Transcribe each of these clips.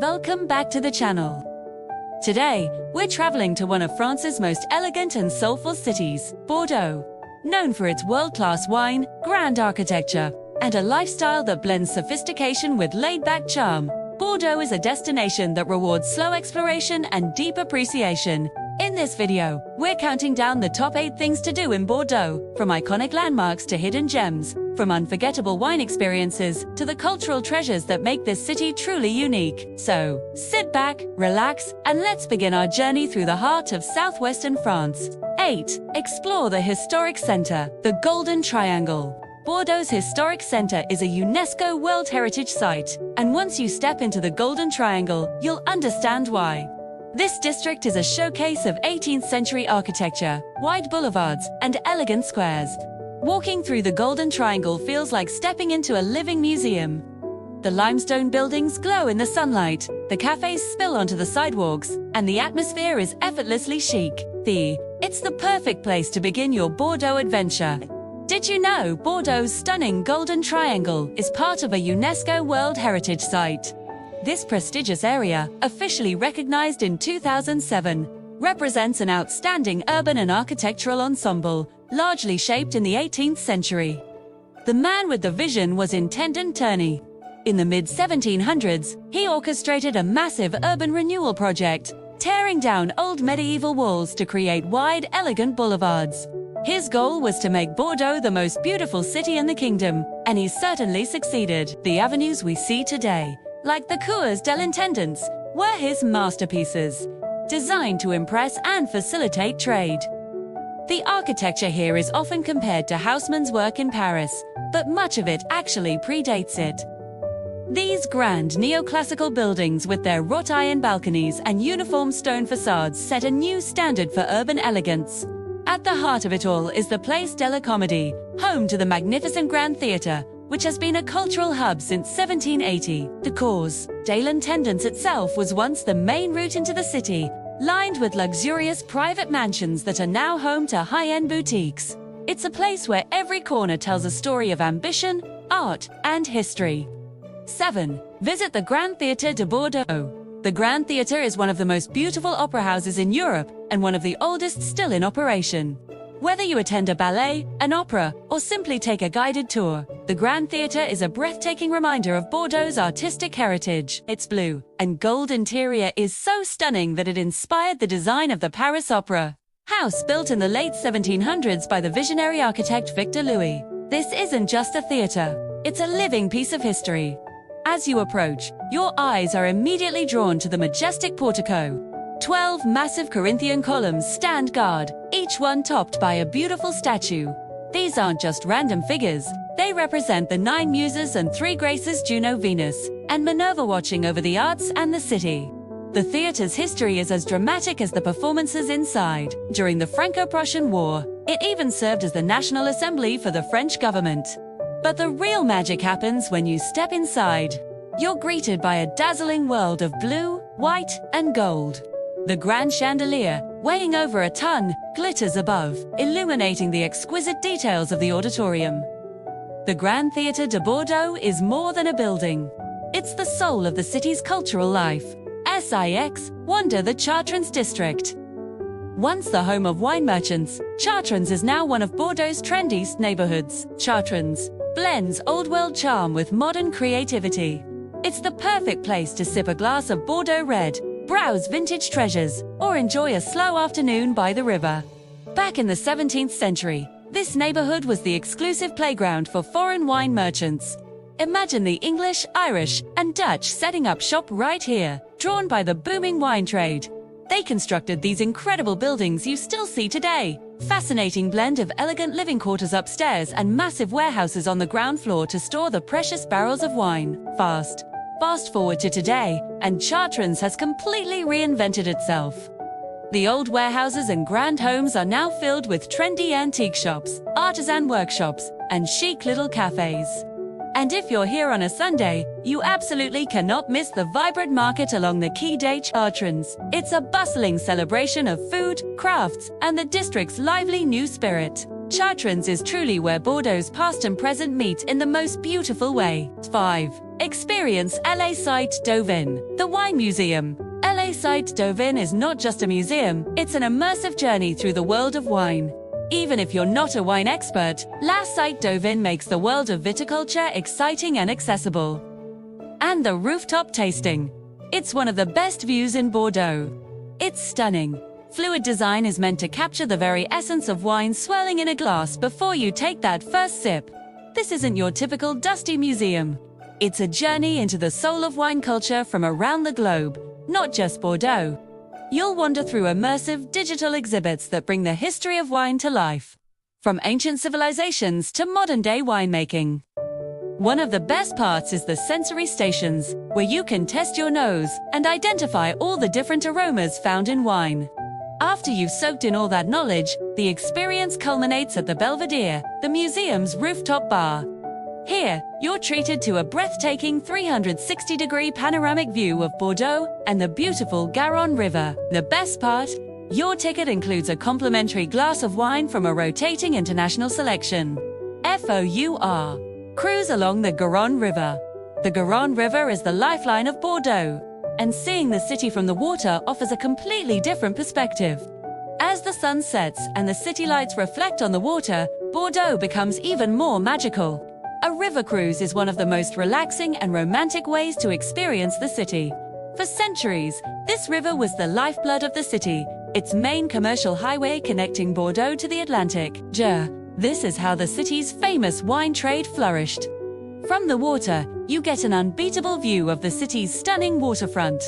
welcome back to the channel. Today, we're traveling to one of France's most elegant and soulful cities, Bordeaux. Known for its world-class wine, grand architecture, and a lifestyle that blends sophistication with laid-back charm, Bordeaux is a destination that rewards slow exploration and deep appreciation. In this video, we're counting down the top 8 things to do in Bordeaux, from iconic landmarks to hidden gems, from unforgettable wine experiences to the cultural treasures that make this city truly unique. So, sit back, relax, and let's begin our journey through the heart of southwestern France. 8. Explore the historic center, the Golden Triangle. Bordeaux's historic center is a UNESCO World Heritage Site, and once you step into the Golden Triangle, you'll understand why. This district is a showcase of 18th century architecture, wide boulevards, and elegant squares. Walking through the Golden Triangle feels like stepping into a living museum. The limestone buildings glow in the sunlight, the cafes spill onto the sidewalks, and the atmosphere is effortlessly chic. It's the perfect place to begin your Bordeaux adventure. Did you know Bordeaux's stunning Golden Triangle is part of a UNESCO World Heritage Site? This prestigious area, officially recognized in 2007, represents an outstanding urban and architectural ensemble, largely shaped in the 18th century. The man with the vision was Intendant Turney. In the mid-1700s, he orchestrated a massive urban renewal project, tearing down old medieval walls to create wide, elegant boulevards. His goal was to make Bordeaux the most beautiful city in the kingdom, and he certainly succeeded. The avenues we see today, like the Cours de l'Intendance, were his masterpieces, designed to impress and facilitate trade. The architecture here is often compared to Haussmann's work in Paris, but much of it actually predates it. These grand neoclassical buildings with their wrought iron balconies and uniform stone facades set a new standard for urban elegance. At the heart of it all is the Place de la Comédie, home to the magnificent Grand Theatre, which has been a cultural hub since 1780. The Cours de l'Intendance itself was once the main route into the city, lined with luxurious private mansions that are now home to high-end boutiques. It's a place where every corner tells a story of ambition, art, and history. 7. Visit the Grand Theatre de Bordeaux. The Grand Theatre is one of the most beautiful opera houses in Europe and one of the oldest still in operation. Whether you attend a ballet, an opera, or simply take a guided tour, the Grand Theatre is a breathtaking reminder of Bordeaux's artistic heritage. Its blue and gold interior is so stunning that it inspired the design of the Paris Opera House, built in the late 1700s by the visionary architect Victor Louis. This isn't just a theatre, it's a living piece of history. As you approach, your eyes are immediately drawn to the majestic portico. 12 massive Corinthian columns stand guard, each one topped by a beautiful statue. These aren't just random figures, they represent the 9 muses and 3 graces, Juno, Venus, and Minerva, watching over the arts and the city. The theatre's history is as dramatic as the performances inside. During the Franco-Prussian War, it even served as the National Assembly for the French government. But the real magic happens when you step inside. You're greeted by a dazzling world of blue, white, and gold. The grand chandelier, weighing over a ton, glitters above, illuminating the exquisite details of the auditorium. The Grand Theatre de Bordeaux is more than a building. It's the soul of the city's cultural life. Wonder the Chartrons district. Once the home of wine merchants, Chartrons is now one of Bordeaux's trendiest neighborhoods. Chartrons blends old-world charm with modern creativity. It's the perfect place to sip a glass of Bordeaux red, browse vintage treasures, or enjoy a slow afternoon by the river. Back in the 17th century, this neighborhood was the exclusive playground for foreign wine merchants. Imagine the English, Irish, and Dutch setting up shop right here, drawn by the booming wine trade. They constructed these incredible buildings you still see today. Fascinating blend of elegant living quarters upstairs and massive warehouses on the ground floor to store the precious barrels of wine. Fast forward to today, and Chartrons has completely reinvented itself. The old warehouses and grand homes are now filled with trendy antique shops, artisan workshops, and chic little cafes. And if you're here on a Sunday, you absolutely cannot miss the vibrant market along the Quai des Chartrons. It's a bustling celebration of food, crafts, and the district's lively new spirit. Chartrons is truly where Bordeaux's past and present meet in the most beautiful way. 5. Experience LA Cité du Vin, the wine museum. LA Cité du Vin is not just a museum, it's an immersive journey through the world of wine. Even if you're not a wine expert, La Cité du Vin makes the world of viticulture exciting and accessible. And the rooftop tasting. It's one of the best views in Bordeaux. It's stunning. Fluid design is meant to capture the very essence of wine swirling in a glass before you take that first sip. This isn't your typical dusty museum. It's a journey into the soul of wine culture from around the globe, not just Bordeaux. You'll wander through immersive digital exhibits that bring the history of wine to life, from ancient civilizations to modern-day winemaking. One of the best parts is the sensory stations, where you can test your nose and identify all the different aromas found in wine. After you've soaked in all that knowledge, the experience culminates at the Belvedere, the museum's rooftop bar. Here, you're treated to a breathtaking 360-degree panoramic view of Bordeaux and the beautiful Garonne River. The best part? Your ticket includes a complimentary glass of wine from a rotating international selection. FOUR. Cruise along the Garonne River. The Garonne River is the lifeline of Bordeaux, and seeing the city from the water offers a completely different perspective. As the sun sets and the city lights reflect on the water, Bordeaux becomes even more magical. A river cruise is one of the most relaxing and romantic ways to experience the city. For centuries, this river was the lifeblood of the city, its main commercial highway connecting Bordeaux to the Atlantic. This is how the city's famous wine trade flourished. From the water, you get an unbeatable view of the city's stunning waterfront,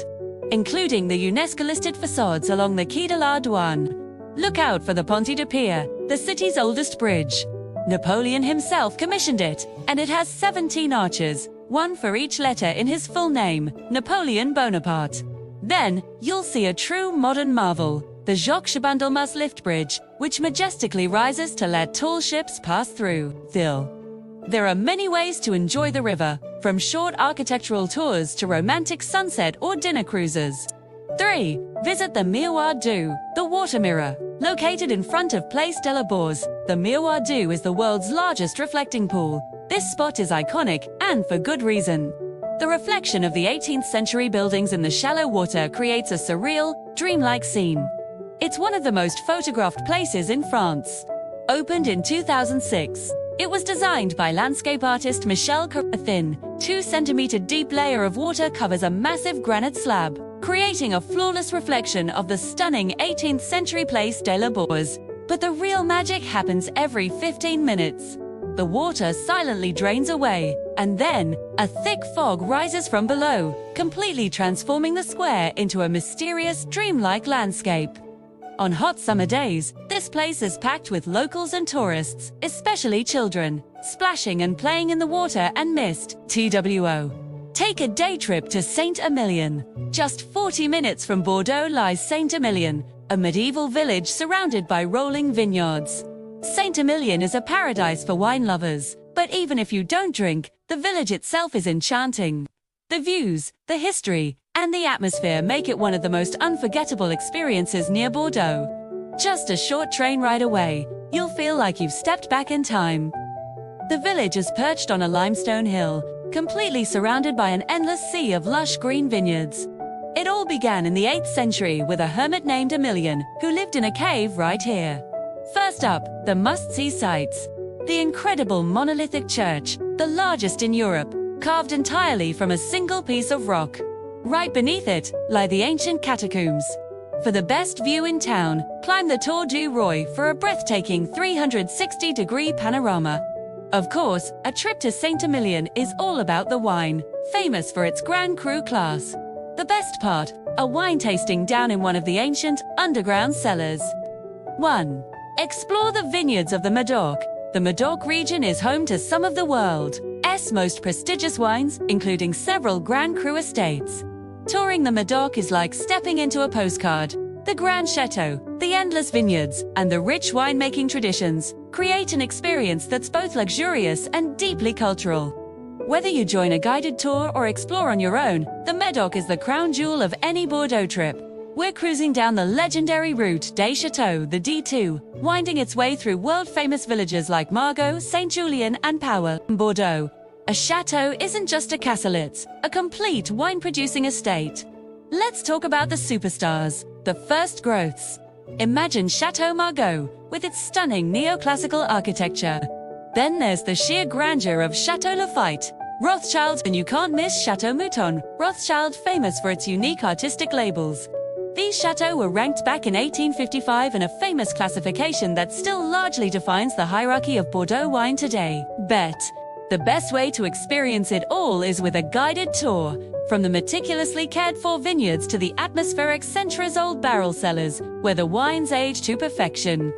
including the UNESCO-listed facades along the Quai de la Douane. Look out for the Pont de Pierre, the city's oldest bridge. Napoleon himself commissioned it, and it has 17 arches, one for each letter in his full name, Napoleon Bonaparte. Then, you'll see a true modern marvel, the Jacques Chabandelmas lift bridge, which majestically rises to let tall ships pass through. There are many ways to enjoy the river, from short architectural tours to romantic sunset or dinner cruises. 3. Visit the Miroir d'Eau, the water mirror. Located in front of Place de la Bourse, the Miroir d'Eau is the world's largest reflecting pool. This spot is iconic, and for good reason. The reflection of the 18th century buildings in the shallow water creates a surreal, dreamlike scene. It's one of the most photographed places in France. Opened in 2006, it was designed by landscape artist Michel Cour. A thin, 2-centimeter deep layer of water covers a massive granite slab, creating a flawless reflection of the stunning 18th century Place de la Bourse. But the real magic happens every 15 minutes. The water silently drains away, and then a thick fog rises from below, completely transforming the square into a mysterious, dreamlike landscape. On hot summer days, this place is packed with locals and tourists, especially children, splashing and playing in the water and mist. TWO. Take a day trip to Saint Émilion. Just 40 minutes from Bordeaux lies Saint Émilion, a medieval village surrounded by rolling vineyards. Saint Émilion is a paradise for wine lovers, but even if you don't drink, the village itself is enchanting. The views, the history, and the atmosphere make it one of the most unforgettable experiences near Bordeaux. Just a short train ride away, you'll feel like you've stepped back in time. The village is perched on a limestone hill, completely surrounded by an endless sea of lush green vineyards. It all began in the 8th century with a hermit named Emilian, who lived in a cave right here. First up, the must-see sights. The incredible monolithic church, the largest in Europe, carved entirely from a single piece of rock. Right beneath it lie the ancient catacombs. For the best view in town, climb the Tour du Roi for a breathtaking 360-degree panorama. Of course, a trip to Saint Émilion is all about the wine, famous for its Grand Cru class. The best part, a wine tasting down in one of the ancient, underground cellars. 1. Explore the vineyards of the Médoc. The Médoc region is home to some of the world's most prestigious wines, including several Grand Cru estates. Touring the Médoc is like stepping into a postcard. The Grand Chateau, the endless vineyards, and the rich winemaking traditions create an experience that's both luxurious and deeply cultural. Whether you join a guided tour or explore on your own, the Médoc is the crown jewel of any Bordeaux trip. We're cruising down the legendary route des Châteaux, the D2, winding its way through world-famous villages like Margaux, Saint-Julien, and Power. Bordeaux. A chateau isn't just a castle, it's a complete wine-producing estate. Let's talk about the superstars, the first growths. Imagine Chateau Margaux with its stunning neoclassical architecture. Then there's the sheer grandeur of Chateau Lafite, Rothschild, and you can't miss Chateau Mouton, Rothschild famous for its unique artistic labels. These chateaux were ranked back in 1855 in a famous classification that still largely defines the hierarchy of Bordeaux wine today. Bet the best way to experience it all is with a guided tour, from the meticulously cared-for vineyards to the atmospheric centuries-old barrel cellars, where the wines age to perfection.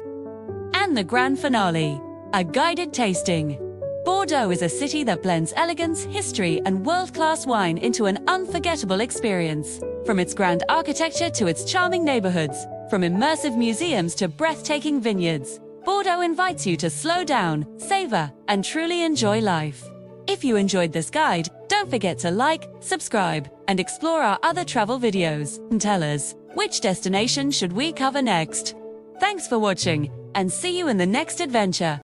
And the grand finale, a guided tasting. Bordeaux is a city that blends elegance, history, and world-class wine into an unforgettable experience. From its grand architecture to its charming neighborhoods, from immersive museums to breathtaking vineyards, Bordeaux invites you to slow down, savor, and truly enjoy life. If you enjoyed this guide, don't forget to like, subscribe, and explore our other travel videos. And tell us, which destination should we cover next? Thanks for watching, and see you in the next adventure.